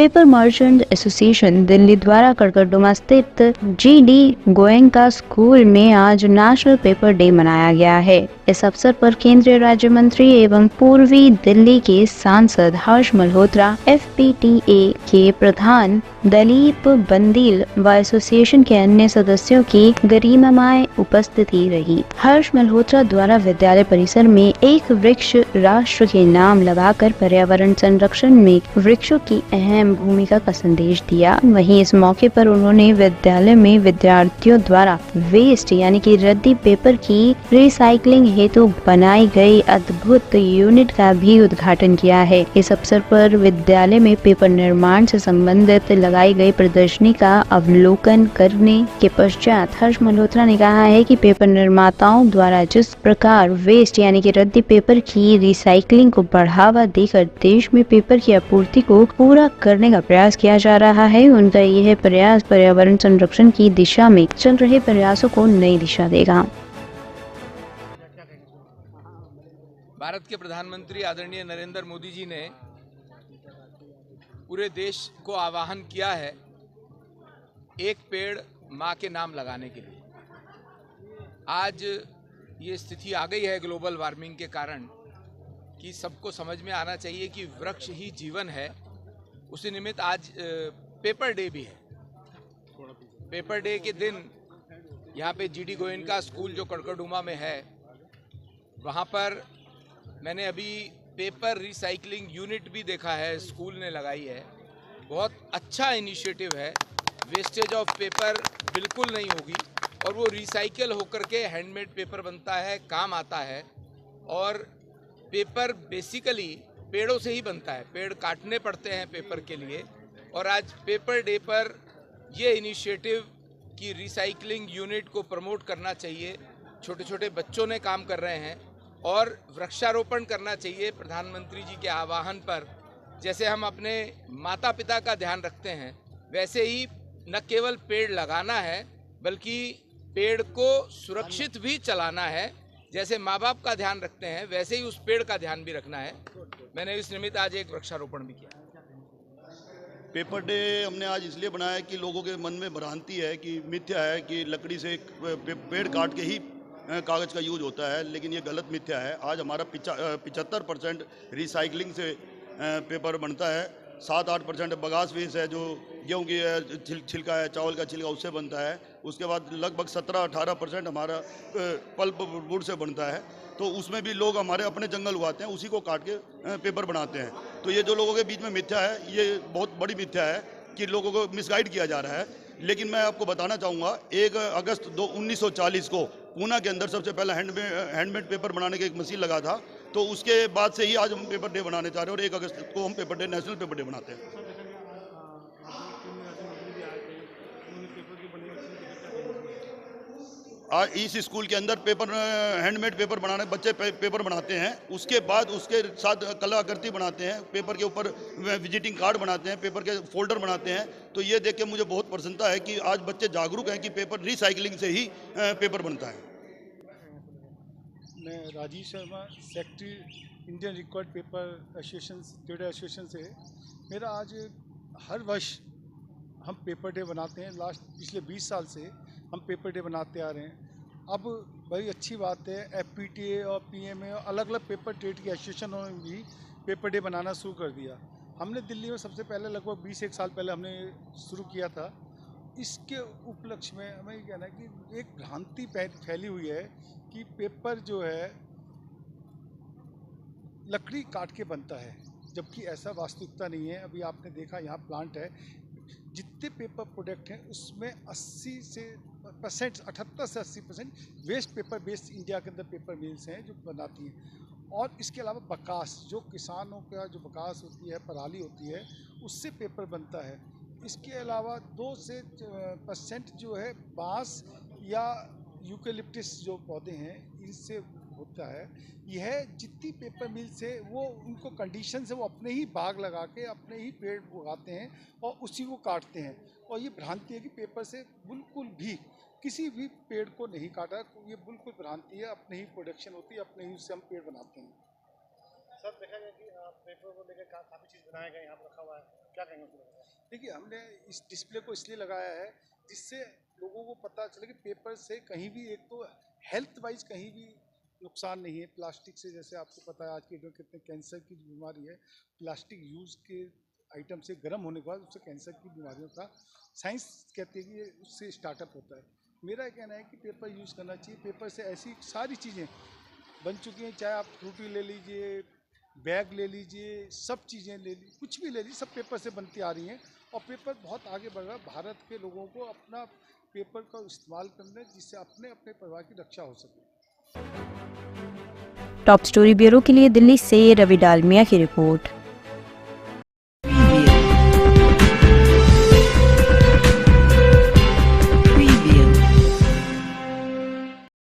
Paper merchant association Delhi द्वारा कड़कड़डुमा स्थित GD Goenka school में आज नेशनल पेपर डे मनाया गया है। इस अवसर पर केंद्रीय राज्य मंत्री एवं पूर्वी दिल्ली के सांसद हर्ष मल्होत्रा, FPTA के प्रधान दलीप बंदील व एसोसिएशन के अन्य सदस्यों की गरिमामय उपस्थिति रही। हर्ष मल्होत्रा द्वारा विद्यालय परिसर में एक वृक्ष राष्ट्र के नाम लगाकर पर्यावरण संरक्षण में वृक्षों की अहम भूमिका का संदेश दिया। वहीं इस मौके पर उन्होंने विद्यालय में विद्यार्थियों द्वारा वेस्ट यानी कि रद्दी पेपर की रिसाइकलिंग हेतु बनाई गई अद्भुत यूनिट का भी उद्घाटन किया है। इस अवसर पर विद्यालय में पेपर निर्माण से संबंधित लगाई गई प्रदर्शनी का अवलोकन करने के पश्चात हर्ष मल्होत्रा ने कहा है कि पेपर निर्माताओं द्वारा जिस प्रकार वेस्ट यानी कि रद्दी पेपर की रिसाइकलिंग को बढ़ावा देकर देश में पेपर की आपूर्ति को पूरा करने का प्रयास किया जा रहा है, उनका यह प्रयास पर्यावरण संरक्षण की दिशा में चल रहे प्रयासों को नई दिशा देगा। भारत के प्रधानमंत्री आदरणीय नरेंद्र मोदी जी ने पूरे देश को आह्वान किया है एक पेड़ माँ के नाम लगाने के लिए। आज ये स्थिति आ गई है ग्लोबल वार्मिंग के कारण कि सबको समझ में आना चाहिए कि वृक्ष ही जीवन है। उसी निमित्त आज पेपर डे भी है। पेपर डे के दिन यहाँ पे GD गोयनका स्कूल जो कड़कड़डुमा में है, वहाँ पर मैंने अभी पेपर रिसाइकलिंग यूनिट भी देखा है, स्कूल ने लगाई है। बहुत अच्छा इनिशिएटिव है। वेस्टेज ऑफ पेपर बिल्कुल नहीं होगी और वो रिसाइकल होकर के हैंडमेड पेपर बनता है, काम आता है। और पेपर बेसिकली पेड़ों से ही बनता है, पेड़ काटने पड़ते हैं पेपर के लिए। और आज पेपर डे पर ये इनिशिएटिव कि रिसाइकलिंग यूनिट को प्रमोट करना चाहिए, छोटे छोटे बच्चों ने काम कर रहे हैं और वृक्षारोपण करना चाहिए प्रधानमंत्री जी के आह्वान पर। जैसे हम अपने माता पिता का ध्यान रखते हैं, वैसे ही न केवल पेड़ लगाना है बल्कि पेड़ को सुरक्षित भी चलाना है। जैसे माँ बाप का ध्यान रखते हैं वैसे ही उस पेड़ का ध्यान भी रखना है। मैंने इस निमित्त आज एक वृक्षारोपण भी किया। पेपर डे हमने आज इसलिए बनाया है कि लोगों के मन में भ्रांति है कि मिथ्या है कि लकड़ी से पेड़ काट के ही कागज़ का यूज होता है, लेकिन ये गलत मिथ्या है। आज हमारा 75% रिसाइकलिंग से पेपर बनता है। 7-8% बगास वेस्ट है, जो गेहूँ की छिलका है, चावल का छिलका, उससे बनता है। उसके बाद लगभग 17-18% हमारा पल्प वुड से बनता है। तो उसमें भी लोग हमारे अपने जंगल उगाते हैं, उसी को काट के पेपर बनाते हैं। तो ये जो लोगों के बीच में मिथ्या है, ये बहुत बड़ी मिथ्या है कि लोगों को मिसगाइड किया जा रहा है। लेकिन मैं आपको बताना चाहूँगा, 1 अगस्त 1940 को पूना के अंदर सबसे पहला हैंडमेड पेपर बनाने की एक मशीन लगा था। तो उसके बाद से ही आज हम पेपर डे बनाने जा रहे हैं और 1 अगस्त को हम paper day, national paper day मनाते हैं। आज इस स्कूल के अंदर पेपर हैंडमेड पेपर बनाने बच्चे पेपर बनाते हैं। उसके बाद उसके साथ कलाकृति बनाते हैं, पेपर के ऊपर विजिटिंग कार्ड बनाते हैं, पेपर के फोल्डर बनाते हैं। तो ये देख के मुझे बहुत प्रसन्नता है कि आज बच्चे जागरूक हैं कि पेपर रिसाइकलिंग से ही पेपर बनता है। मैं Rajiv Sharma, secretary Indian record paper association, trade association से। मेरा आज हर वर्ष हम पेपर डे बनाते हैं। पिछले 20 साल से हम पेपर डे बनाते आ रहे हैं। अब बड़ी अच्छी बात है, FPTA और PMA और अलग अलग पेपर ट्रेड की एसोसिएशनों ने भी पेपर डे बनाना शुरू कर दिया। हमने दिल्ली में सबसे पहले लगभग 20-1 साल पहले हमने शुरू किया था। इसके उपलक्ष्य में हमें ये कहना है कि एक भ्रांति फैली हुई है कि पेपर जो है लकड़ी काट के बनता है, जबकि ऐसा वास्तविकता नहीं है। अभी आपने देखा यहाँ प्लांट है, जितने पेपर प्रोडक्ट हैं उसमें 78 से 80% वेस्ट पेपर बेस्ड इंडिया के अंदर पेपर मिल्स हैं जो बनाती हैं। और इसके अलावा बकास, जो किसानों का जो बकास होती है, पराली होती है, उससे पेपर बनता है। इसके अलावा 2 से % जो है बांस या यूकेलिप्टस जो पौधे हैं इनसे होता है। यह जितनी पेपर मिल्स है वो उनको कंडीशन से वो अपने ही बाग लगा के अपने ही पेड़ उगाते हैं और उसी को काटते हैं। और ये भ्रांति है कि पेपर से बिल्कुल भी किसी भी पेड़ को नहीं काटा, ये बिल्कुल भ्रांति है। अपने ही प्रोडक्शन होती है, अपने ही उससे हम पेड़ बनाते हैं। सर देखा गया कि पेपर को लेकर काफ़ी चीज़ बनाया गया, यहाँ पर रखा हुआ है। क्या कहेंगे? देखिए, हमने इस डिस्प्ले को इसलिए लगाया है जिससे लोगों को पता चले कि पेपर से कहीं भी, एक तो हेल्थ वाइज कहीं भी नुकसान नहीं है। प्लास्टिक से, जैसे आपको पता है आज के डेट में कितने कैंसर की बीमारी है, प्लास्टिक यूज़ के आइटम से गर्म होने के बाद उससे कैंसर की बीमारियों का साइंस कहती है कि ये उससे स्टार्टअप होता है। मेरा कहना है कि पेपर यूज़ करना चाहिए। पेपर से ऐसी सारी चीज़ें बन चुकी हैं, चाहे आप फ्रूटी ले लीजिए, बैग ले लीजिए, सब चीज़ें ले लीजिए, कुछ भी ले लीजिए, सब पेपर से बनती आ रही हैं और पेपर बहुत आगे बढ़ रहा है। भारत के लोगों को अपना पेपर का इस्तेमाल करना है जिससे अपने अपने परिवार की रक्षा हो सके। टॉप स्टोरी ब्यूरो के लिए दिल्ली से रवि डालमिया की रिपोर्ट।